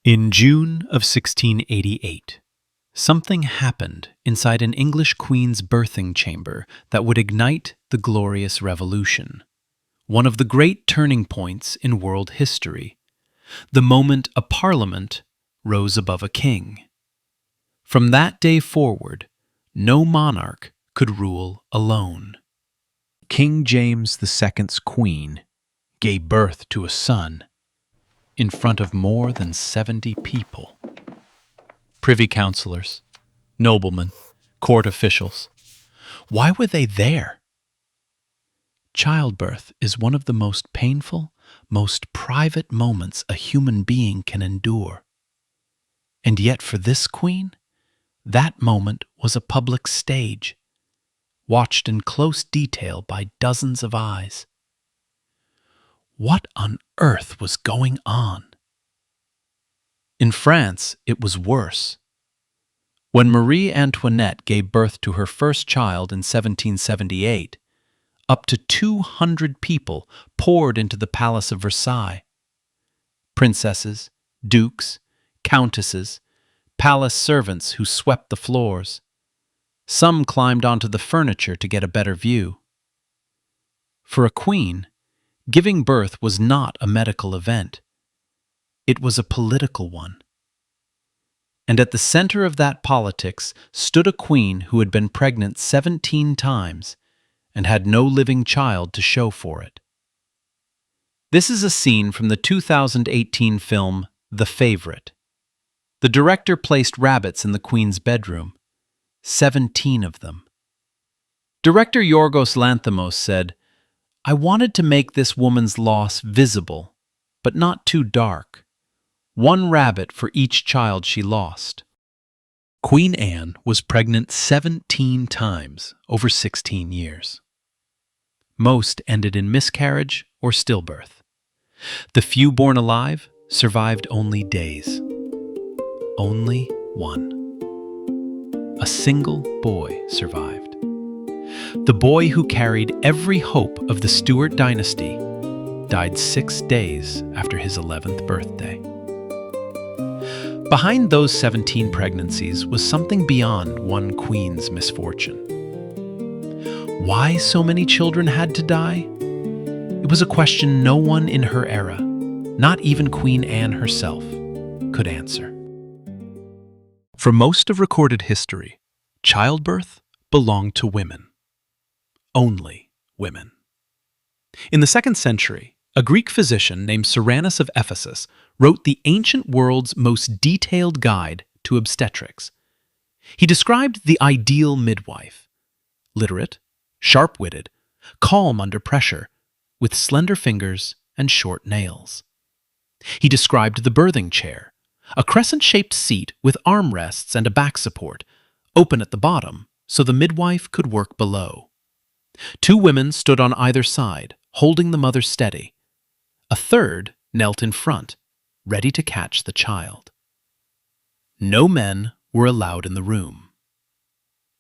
In June of 1688, something happened inside an English queen's birthing chamber that would ignite the Glorious Revolution, one of the great turning points in world history, the moment a parliament rose above a king. From that day forward, no monarch could rule alone. King James II's queen gave birth to a son in front of more than 70 people. Privy councillors, noblemen, court officials. Why were they there? Childbirth is one of the most painful, most private moments a human being can endure. And yet for this queen, that moment was a public stage, watched in close detail by dozens of eyes. What on earth was going on? In France, it was worse. When Marie Antoinette gave birth to her first child in 1778, up to 200 people poured into the Palace of Versailles. Princesses, dukes, countesses, palace servants who swept the floors. Some climbed onto the furniture to get a better view. For a queen, giving birth was not a medical event. It was a political one. And at the center of that politics stood a queen who had been pregnant 17 times and had no living child to show for it. This is a scene from the 2018 film The Favorite. The director placed rabbits in the queen's bedroom, 17 of them. Director Yorgos Lanthimos said, "I wanted to make this woman's loss visible, but not too dark. One rabbit for each child she lost." Queen Anne was pregnant 17 times over 16 years. Most ended in miscarriage or stillbirth. The few born alive survived only days. Only one. A single boy survived. The boy who carried every hope of the Stuart dynasty died 6 days after his 11th birthday. Behind those 17 pregnancies was something beyond one queen's misfortune. Why so many children had to die? It was a question no one in her era, not even Queen Anne herself, could answer. For most of recorded history, childbirth belonged to women. Only women. In the 2nd century, a Greek physician named Cyrannus of Ephesus wrote the ancient world's most detailed guide to obstetrics. He described the ideal midwife: literate, sharp-witted, calm under pressure, with slender fingers and short nails. He described the birthing chair, a crescent-shaped seat with armrests and a back support, open at the bottom so the midwife could work below. 2 women stood on either side, holding the mother steady. A third knelt in front, ready to catch the child. No men were allowed in the room.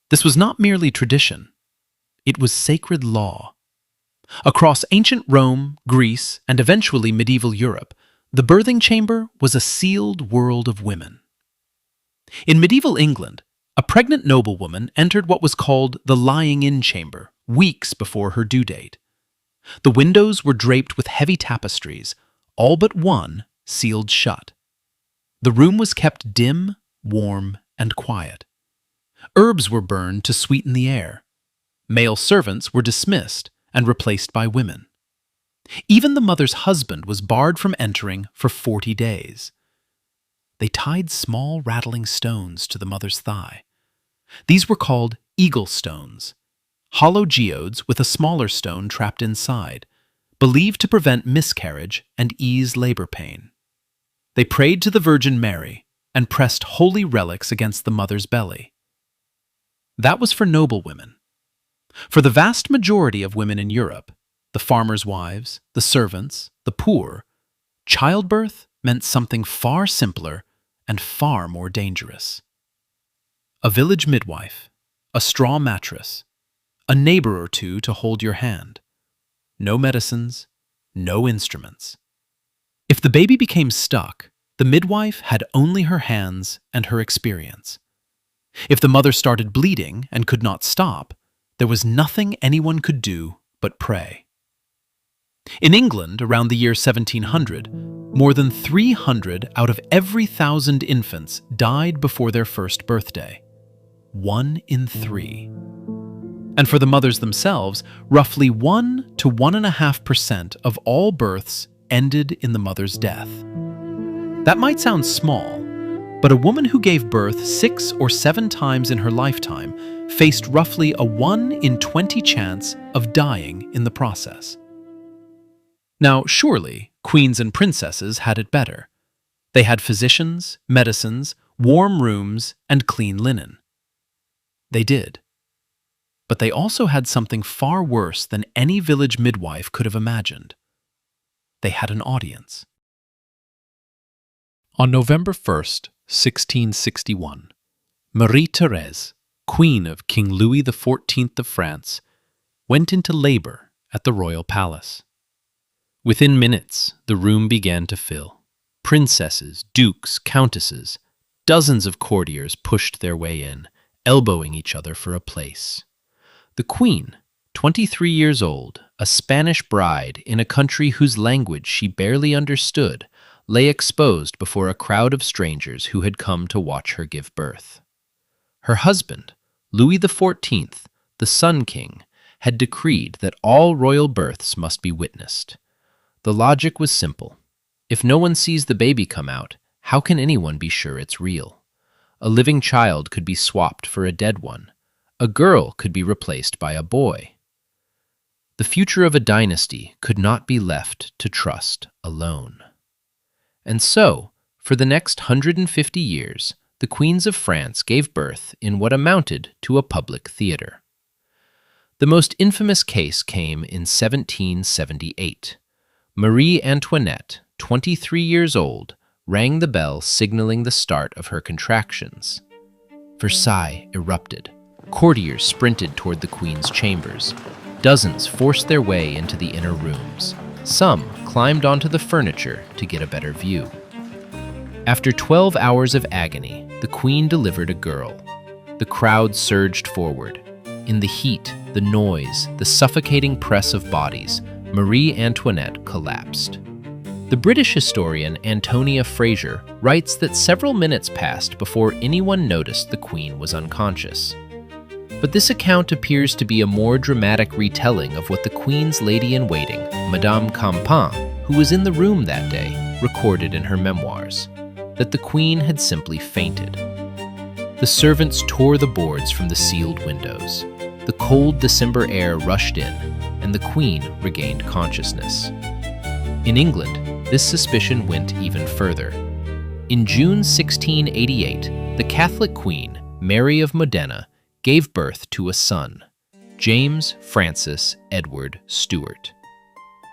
This was not merely tradition. It was sacred law. Across ancient Rome, Greece, and eventually medieval Europe, the birthing chamber was a sealed world of women. In medieval England, a pregnant noblewoman entered what was called the lying-in chamber weeks before her due date. The windows were draped with heavy tapestries, all but one sealed shut. The room was kept dim, warm, and quiet. Herbs were burned to sweeten the air. Male servants were dismissed and replaced by women. Even the mother's husband was barred from entering for 40 days. They tied small rattling stones to the mother's thigh. These were called eagle stones, hollow geodes with a smaller stone trapped inside, believed to prevent miscarriage and ease labor pain. They prayed to the Virgin Mary and pressed holy relics against the mother's belly. That was for noble women. For the vast majority of women in Europe, the farmers' wives, the servants, the poor, childbirth meant something far simpler and far more dangerous. A village midwife, a straw mattress, a neighbor or two to hold your hand. No medicines, no instruments. If the baby became stuck, The midwife had only her hands and her experience. If the mother started bleeding and could not stop, there was nothing anyone could do but pray. In England, around the year 1700, more than 300 out of every 1,000 infants died before their first birthday. 1 in 3. And for the mothers themselves, roughly 1 to 1.5% of all births ended in the mother's death. That might sound small, but a woman who gave birth 6 or 7 times in her lifetime faced roughly a 1 in 20 chance of dying in the process. Now, surely, queens and princesses had it better. They had physicians, medicines, warm rooms, and clean linen. They did. But they also had something far worse than any village midwife could have imagined. They had an audience. On November 1st, 1661, Marie-Thérèse, Queen of King Louis XIV of France, went into labor at the royal palace. Within minutes, the room began to fill. Princesses, dukes, countesses, dozens of courtiers pushed their way in, elbowing each other for a place. The queen, 23 years old, a Spanish bride in a country whose language she barely understood, lay exposed before a crowd of strangers who had come to watch her give birth. Her husband, Louis XIV, the Sun King, had decreed that all royal births must be witnessed. The logic was simple. If no one sees the baby come out, how can anyone be sure it's real? A living child could be swapped for a dead one. A girl could be replaced by a boy. The future of a dynasty could not be left to trust alone. And so, for the next 150 years, the queens of France gave birth in what amounted to a public theater. The most infamous case came in 1778. Marie Antoinette, 23 years old, rang the bell signaling the start of her contractions. Versailles erupted. Courtiers sprinted toward the queen's chambers. Dozens forced their way into the inner rooms. Some climbed onto the furniture to get a better view. After 12 hours of agony, the queen delivered a girl. The crowd surged forward. In the heat, the noise, the suffocating press of bodies, Marie Antoinette collapsed. The British historian Antonia Fraser writes that several minutes passed before anyone noticed the queen was unconscious. But this account appears to be a more dramatic retelling of what the queen's lady-in-waiting, Madame Campan, who was in the room that day, recorded in her memoirs, that the queen had simply fainted. The servants tore the boards from the sealed windows. The cold December air rushed in, and the queen regained consciousness. In England, this suspicion went even further. In June 1688, the Catholic queen, Mary of Modena, gave birth to a son, James Francis Edward Stuart.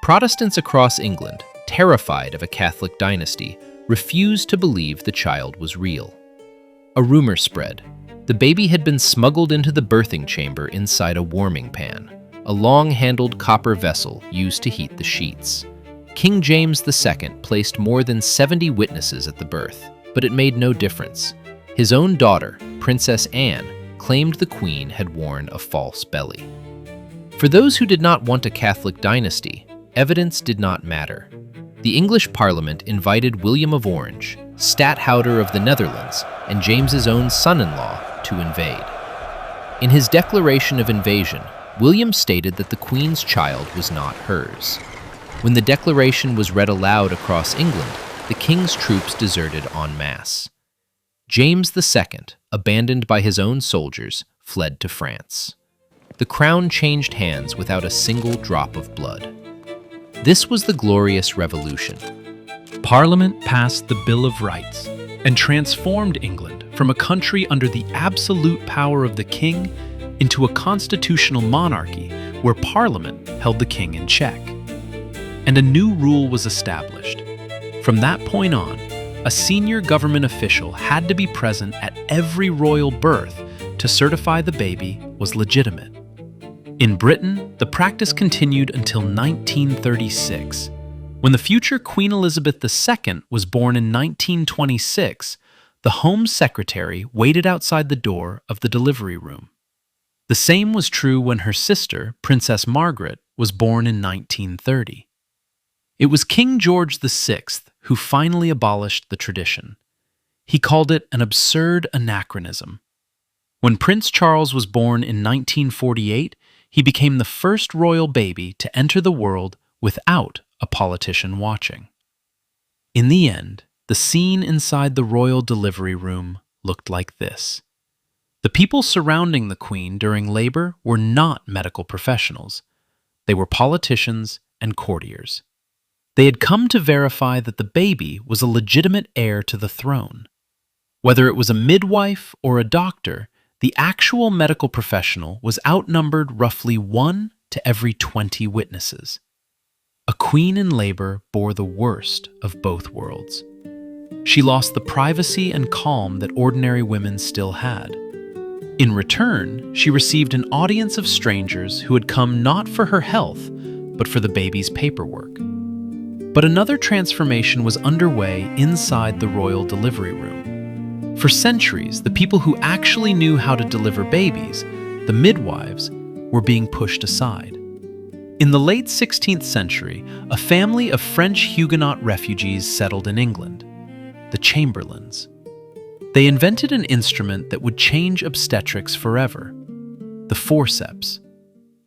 Protestants across England, terrified of a Catholic dynasty, refused to believe the child was real. A rumor spread. The baby had been smuggled into the birthing chamber inside a warming pan, a long-handled copper vessel used to heat the sheets. King James II placed more than 70 witnesses at the birth, but it made no difference. His own daughter, Princess Anne, claimed the queen had worn a false belly. For those who did not want a Catholic dynasty, evidence did not matter. The English Parliament invited William of Orange, Stadtholder of the Netherlands, and James's own son-in-law to invade. In his declaration of invasion, William stated that the Queen's child was not hers. When the declaration was read aloud across England, the King's troops deserted en masse. James II, abandoned by his own soldiers, fled to France. The crown changed hands without a single drop of blood. This was the Glorious Revolution. Parliament passed the Bill of Rights and transformed England from a country under the absolute power of the king into a constitutional monarchy where Parliament held the king in check. And a new rule was established. From that point on, a senior government official had to be present at every royal birth to certify the baby was legitimate. In Britain, the practice continued until 1936. When the future Queen Elizabeth II was born in 1926, the Home Secretary waited outside the door of the delivery room. The same was true when her sister, Princess Margaret, was born in 1930. It was King George VI who finally abolished the tradition. He called it an absurd anachronism. When Prince Charles was born in 1948, he became the first royal baby to enter the world without a politician watching. In the end, the scene inside the royal delivery room looked like this. The people surrounding the Queen during labor were not medical professionals. They were politicians and courtiers. They had come to verify that the baby was a legitimate heir to the throne. Whether it was a midwife or a doctor, the actual medical professional was outnumbered roughly 1 to every 20 witnesses. A queen in labor bore the worst of both worlds. She lost the privacy and calm that ordinary women still had. In return, she received an audience of strangers who had come not for her health, but for the baby's paperwork. But another transformation was underway inside the royal delivery room. For centuries, the people who actually knew how to deliver babies, the midwives, were being pushed aside. In the late 16th century, a family of French Huguenot refugees settled in England, the Chamberlains. They invented an instrument that would change obstetrics forever: the forceps.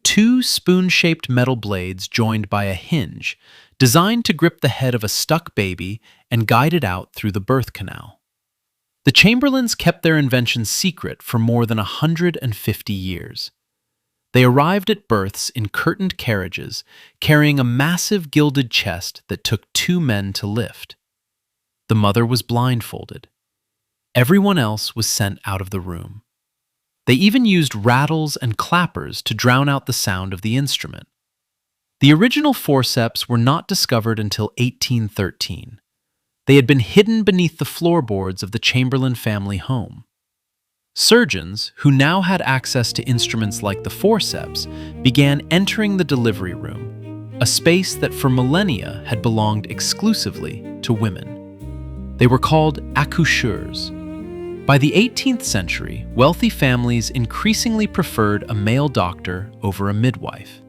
2 spoon-shaped metal blades joined by a hinge, designed to grip the head of a stuck baby and guide it out through the birth canal. The Chamberlains kept their invention secret for more than 150 years. They arrived at births in curtained carriages, carrying a massive gilded chest that took 2 men to lift. The mother was blindfolded. Everyone else was sent out of the room. They even used rattles and clappers to drown out the sound of the instrument. The original forceps were not discovered until 1813. They had been hidden beneath the floorboards of the Chamberlain family home. Surgeons, who now had access to instruments like the forceps, began entering the delivery room, a space that for millennia had belonged exclusively to women. They were called accoucheurs. By the 18th century, wealthy families increasingly preferred a male doctor over a midwife.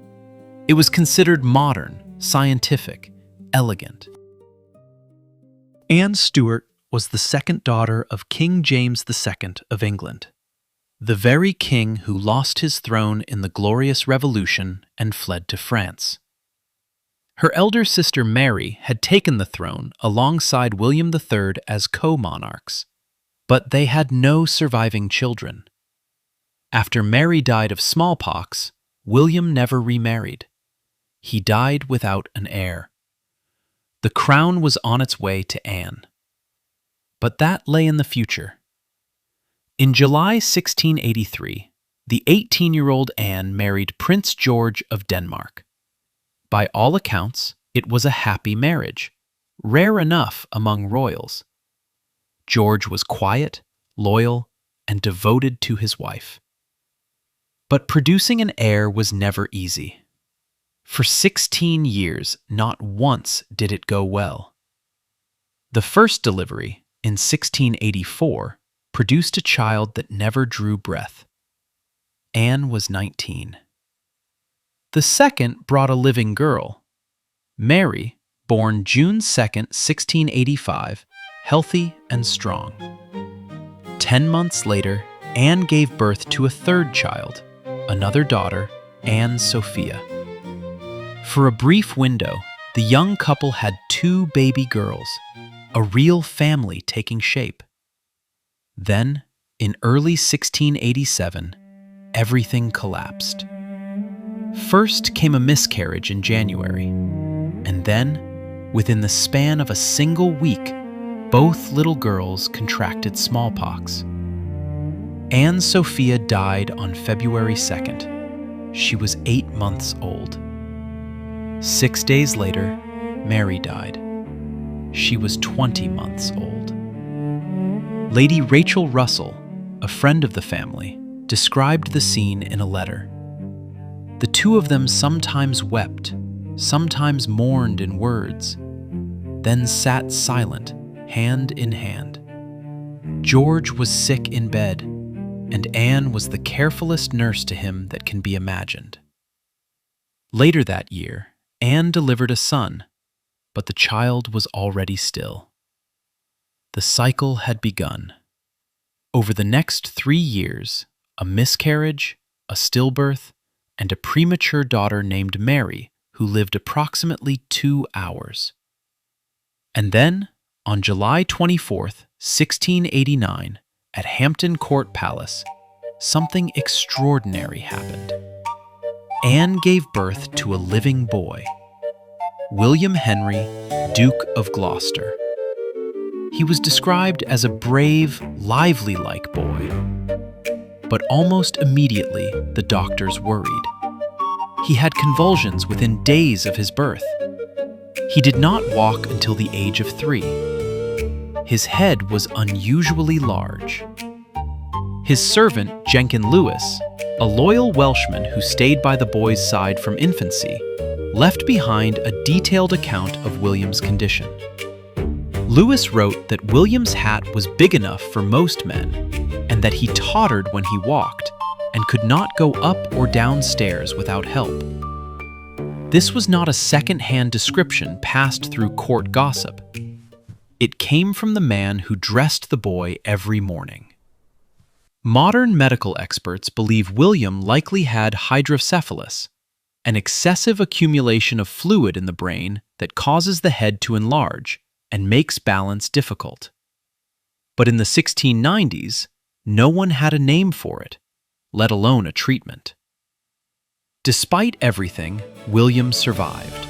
It was considered modern, scientific, elegant. Anne Stuart was the second daughter of King James II of England, the very king who lost his throne in the Glorious Revolution and fled to France. Her elder sister Mary had taken the throne alongside William III as co-monarchs, but they had no surviving children. After Mary died of smallpox, William never remarried. He died without an heir. The crown was on its way to Anne. But that lay in the future. In July 1683, the 18-year-old Anne married Prince George of Denmark. By all accounts, it was a happy marriage, rare enough among royals. George was quiet, loyal, and devoted to his wife. But producing an heir was never easy. For 16 years, not once did it go well. The first delivery, in 1684, produced a child that never drew breath. Anne was 19. The second brought a living girl. Mary, born June 2, 1685, healthy and strong. 10 months later, Anne gave birth to a third child, another daughter, Anne Sophia. For a brief window, the young couple had 2 baby girls, a real family taking shape. Then, in early 1687, everything collapsed. First came a miscarriage in January, and then, within the span of a single week, both little girls contracted smallpox. Anne Sophia died on February 2nd. She was 8 months old. 6 days later, Mary died. She was 20 months old. Lady Rachel Russell, a friend of the family, described the scene in a letter. The 2 of them sometimes wept, sometimes mourned in words, then sat silent, hand in hand. George was sick in bed, and Anne was the carefulest nurse to him that can be imagined. Later that year, Anne delivered a son, but the child was already still. The cycle had begun. Over the next 3 years, a miscarriage, a stillbirth, and a premature daughter named Mary, who lived approximately 2 hours. And then, on July 24th, 1689, at Hampton Court Palace, something extraordinary happened. Anne gave birth to a living boy, William Henry, Duke of Gloucester. He was described as a brave, lively-like boy. But almost immediately, the doctors worried. He had convulsions within days of his birth. He did not walk until the age of 3. His head was unusually large. His servant, Jenkin Lewis, a loyal Welshman who stayed by the boy's side from infancy, left behind a detailed account of William's condition. Lewis wrote that William's hat was big enough for most men, and that he tottered when he walked and could not go up or down stairs without help. This was not a second-hand description passed through court gossip. It came from the man who dressed the boy every morning. Modern medical experts believe William likely had hydrocephalus, an excessive accumulation of fluid in the brain that causes the head to enlarge and makes balance difficult. But in the 1690s, no one had a name for it, let alone a treatment. Despite everything, William survived.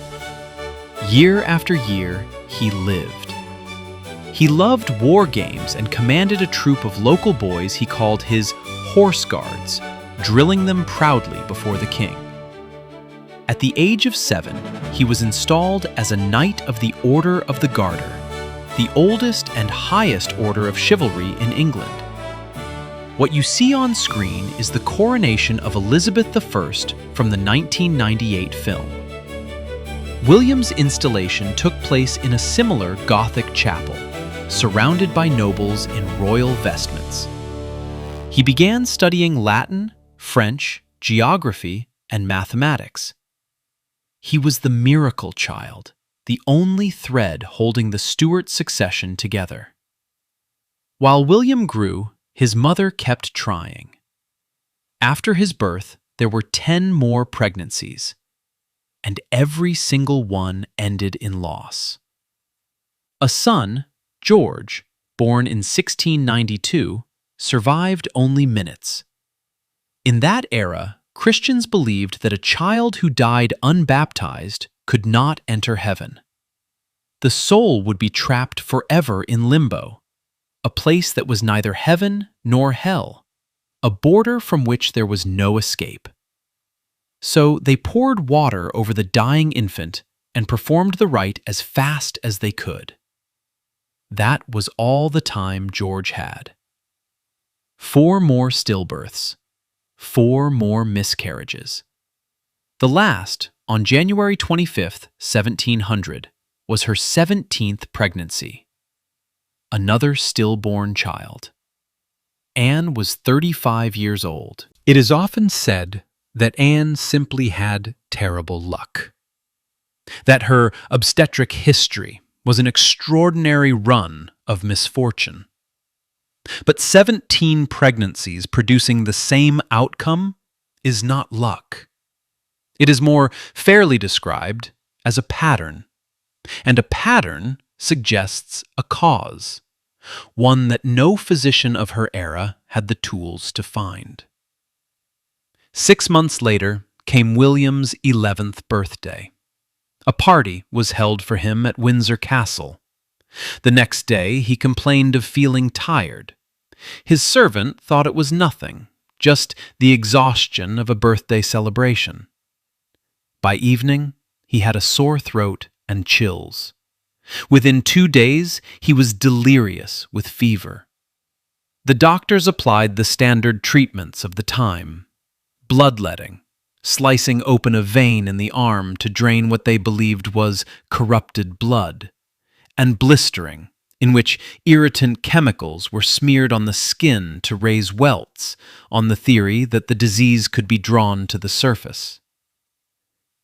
Year after year, he lived. He loved war games and commanded a troop of local boys he called his horse guards, drilling them proudly before the king. At the age of 7, he was installed as a Knight of the Order of the Garter, the oldest and highest order of chivalry in England. What you see on screen is the coronation of Elizabeth I from the 1998 film. William's installation took place in a similar Gothic chapel, surrounded by nobles in royal vestments. He began studying Latin, French, geography, and mathematics. He was the miracle child, the only thread holding the Stuart succession together. While William grew, his mother kept trying. After his birth, there were 10 more pregnancies, and every single one ended in loss. A son, George, born in 1692, survived only minutes. In that era, Christians believed that a child who died unbaptized could not enter heaven. The soul would be trapped forever in limbo, a place that was neither heaven nor hell, a border from which there was no escape. So they poured water over the dying infant and performed the rite as fast as they could. That was all the time George had. 4 more stillbirths, 4 more miscarriages. The last, on January 25, 1700, was her 17th pregnancy. Another stillborn child. Anne was 35 years old. It is often said that Anne simply had terrible luck, that her obstetric history was an extraordinary run of misfortune. But 17 pregnancies producing the same outcome is not luck. It is more fairly described as a pattern, and a pattern suggests a cause, one that no physician of her era had the tools to find. 6 months later came William's 11th birthday. A party was held for him at Windsor Castle. The next day he complained of feeling tired. His servant thought it was nothing, just the exhaustion of a birthday celebration. By evening, he had a sore throat and chills. Within 2 days, he was delirious with fever. The doctors applied the standard treatments of the time: bloodletting, slicing open a vein in the arm to drain what they believed was corrupted blood, and blistering, in which irritant chemicals were smeared on the skin to raise welts, on the theory that the disease could be drawn to the surface.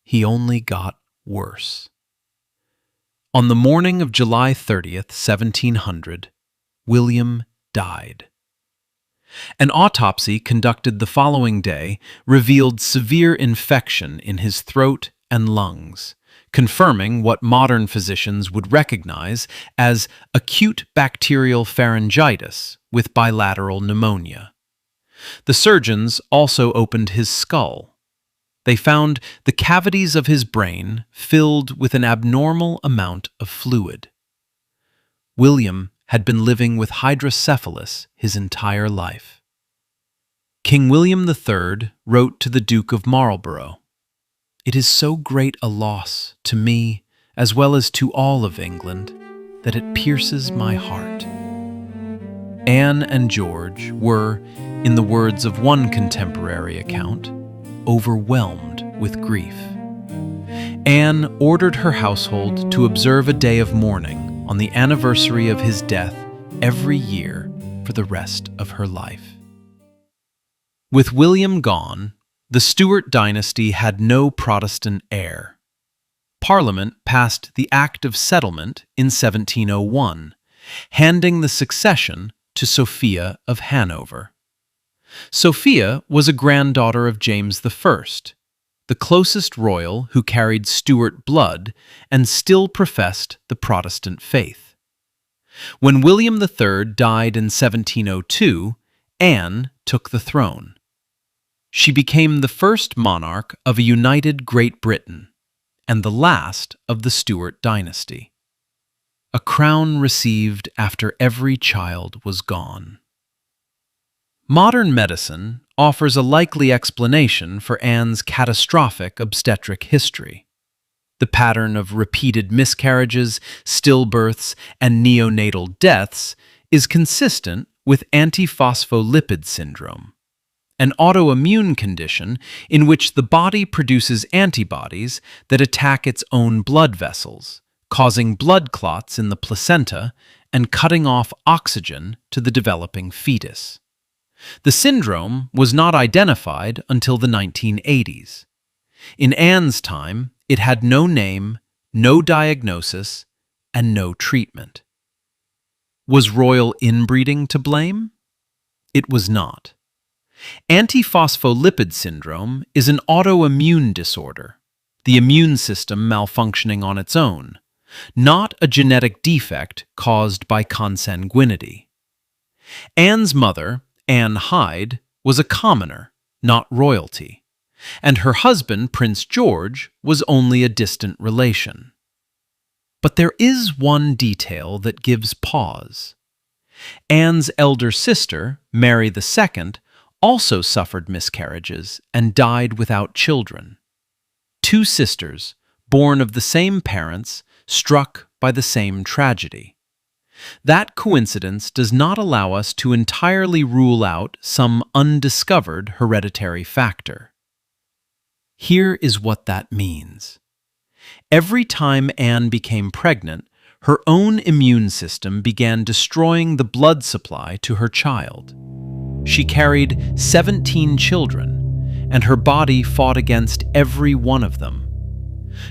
He only got worse. On the morning of July 30th, 1700, William died. An autopsy conducted the following day revealed severe infection in his throat and lungs, confirming what modern physicians would recognize as acute bacterial pharyngitis with bilateral pneumonia. The surgeons also opened his skull. They found the cavities of his brain filled with an abnormal amount of fluid. William had been living with hydrocephalus his entire life. King William III wrote to the Duke of Marlborough, "It is so great a loss to me as well as to all of England that it pierces my heart." Anne and George were, in the words of one contemporary account, overwhelmed with grief. Anne ordered her household to observe a day of mourning on the anniversary of his death every year for the rest of her life. With William gone, the Stuart dynasty had no Protestant heir. Parliament passed the Act of Settlement in 1701, handing the succession to Sophia of Hanover. Sophia was a granddaughter of James I, the closest royal who carried Stuart blood and still professed the Protestant faith. When William III died in 1702, Anne took the throne. She became the first monarch of a united Great Britain and the last of the Stuart dynasty. A crown received after every child was gone. Modern medicine offers a likely explanation for Anne's catastrophic obstetric history. The pattern of repeated miscarriages, stillbirths, and neonatal deaths is consistent with antiphospholipid syndrome, an autoimmune condition in which the body produces antibodies that attack its own blood vessels, causing blood clots in the placenta and cutting off oxygen to the developing fetus. The syndrome was not identified until the 1980s. In Anne's time, it had no name, no diagnosis, and no treatment. Was royal inbreeding to blame? It was not. Antiphospholipid syndrome is an autoimmune disorder, the immune system malfunctioning on its own, not a genetic defect caused by consanguinity. Anne's mother, Anne Hyde, was a commoner, not royalty, and her husband, Prince George, was only a distant relation. But there is one detail that gives pause. Anne's elder sister, Mary II, also suffered miscarriages and died without children. Two sisters, born of the same parents, struck by the same tragedy. That coincidence does not allow us to entirely rule out some undiscovered hereditary factor. Here is what that means. Every time Anne became pregnant, her own immune system began destroying the blood supply to her child. She carried 17 children, and her body fought against every one of them.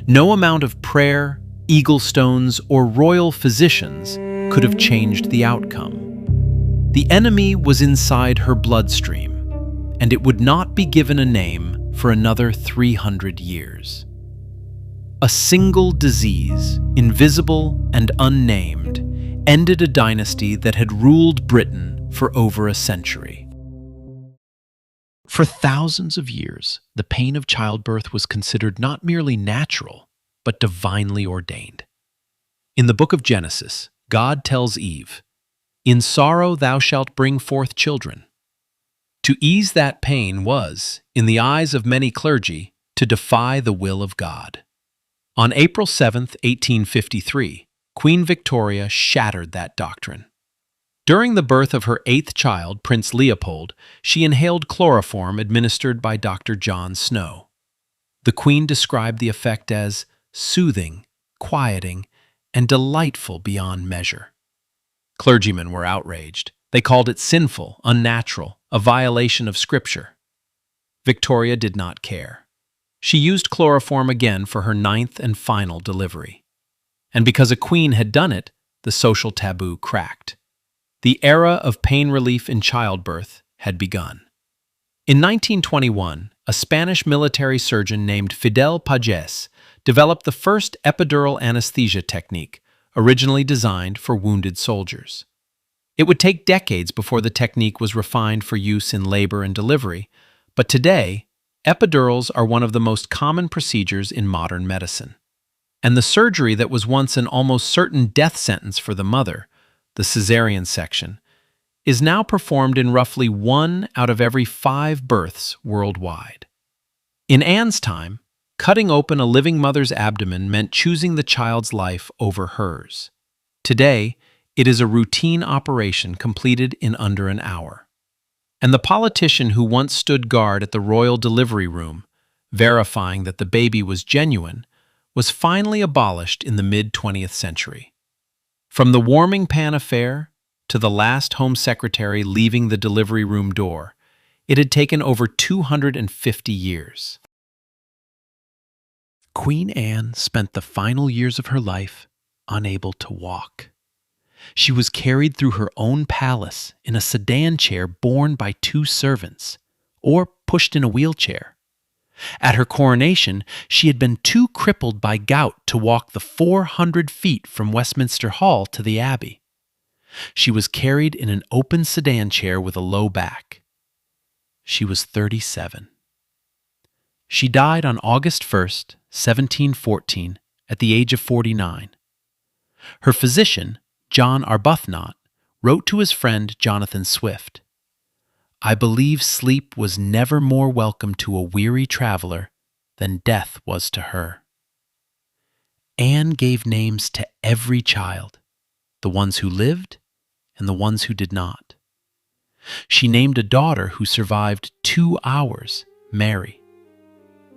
No amount of prayer, eagle stones, or royal physicians could have changed the outcome. The enemy was inside her bloodstream, and it would not be given a name for another 300 years. A single disease, invisible and unnamed, ended a dynasty that had ruled Britain for over a century. For thousands of years, the pain of childbirth was considered not merely natural, but divinely ordained. In the book of Genesis, God tells Eve, "In sorrow thou shalt bring forth children." To ease that pain was, in the eyes of many clergy, to defy the will of God. On April 7, 1853, Queen Victoria shattered that doctrine. During the birth of her 8th child, Prince Leopold, she inhaled chloroform administered by Dr. John Snow. The Queen described the effect as soothing, quieting, and delightful beyond measure. Clergymen were outraged. They called it sinful, unnatural, a violation of Scripture. Victoria did not care. She used chloroform again for her 9th and final delivery. And because a queen had done it, the social taboo cracked. The era of pain relief in childbirth had begun. In 1921, a Spanish military surgeon named Fidel Pages developed the first epidural anesthesia technique, originally designed for wounded soldiers. It would take decades before the technique was refined for use in labor and delivery, but today, epidurals are one of the most common procedures in modern medicine. And the surgery that was once an almost certain death sentence for the mother, the cesarean section, is now performed in roughly 1 out of every 5 births worldwide. In Anne's time, cutting open a living mother's abdomen meant choosing the child's life over hers. Today, it is a routine operation completed in under an hour. And the politician who once stood guard at the royal delivery room, verifying that the baby was genuine, was finally abolished in the mid-20th century. From the warming pan affair to the last Home Secretary leaving the delivery room door, it had taken over 250 years. Queen Anne spent the final years of her life unable to walk. She was carried through her own palace in a sedan chair borne by 2 servants, or pushed in a wheelchair. At her coronation, she had been too crippled by gout to walk the 400 feet from Westminster Hall to the Abbey. She was carried in an open sedan chair with a low back. She was 37. She died on August 1st, 1714, at the age of 49. Her physician, John Arbuthnot, wrote to his friend Jonathan Swift, "I believe sleep was never more welcome to a weary traveler than death was to her." Anne gave names to every child, the ones who lived and the ones who did not. She named a daughter who survived 2 hours, Mary.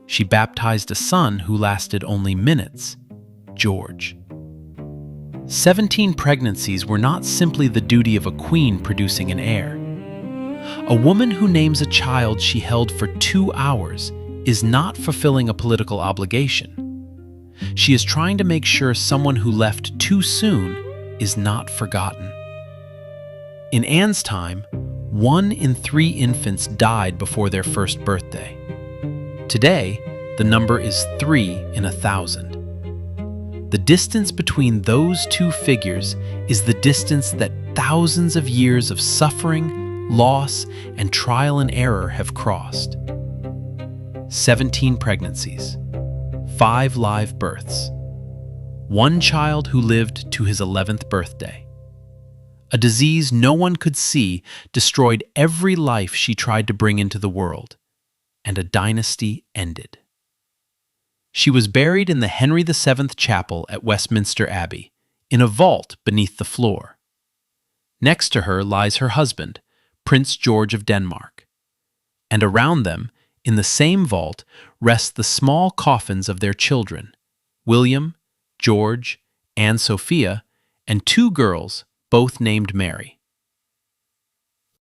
She baptized a son who lasted only minutes, George. 17 pregnancies were not simply the duty of a queen producing an heir. A woman who names a child she held for 2 hours is not fulfilling a political obligation. She is trying to make sure someone who left too soon is not forgotten. In Anne's time, 1 in 3 infants died before their first birthday. Today, the number is 3 in 1,000. The distance between those 2 figures is the distance that thousands of years of suffering, loss, and trial and error have crossed. 17 pregnancies, 5 live births, 1 child who lived to his 11th birthday. A disease no one could see destroyed every life she tried to bring into the world, and a dynasty ended. She was buried in the Henry VII Chapel at Westminster Abbey, in a vault beneath the floor. Next to her lies her husband, Prince George of Denmark. And around them, in the same vault, rest the small coffins of their children, William, George, Anne Sophia, and 2 girls, both named Mary.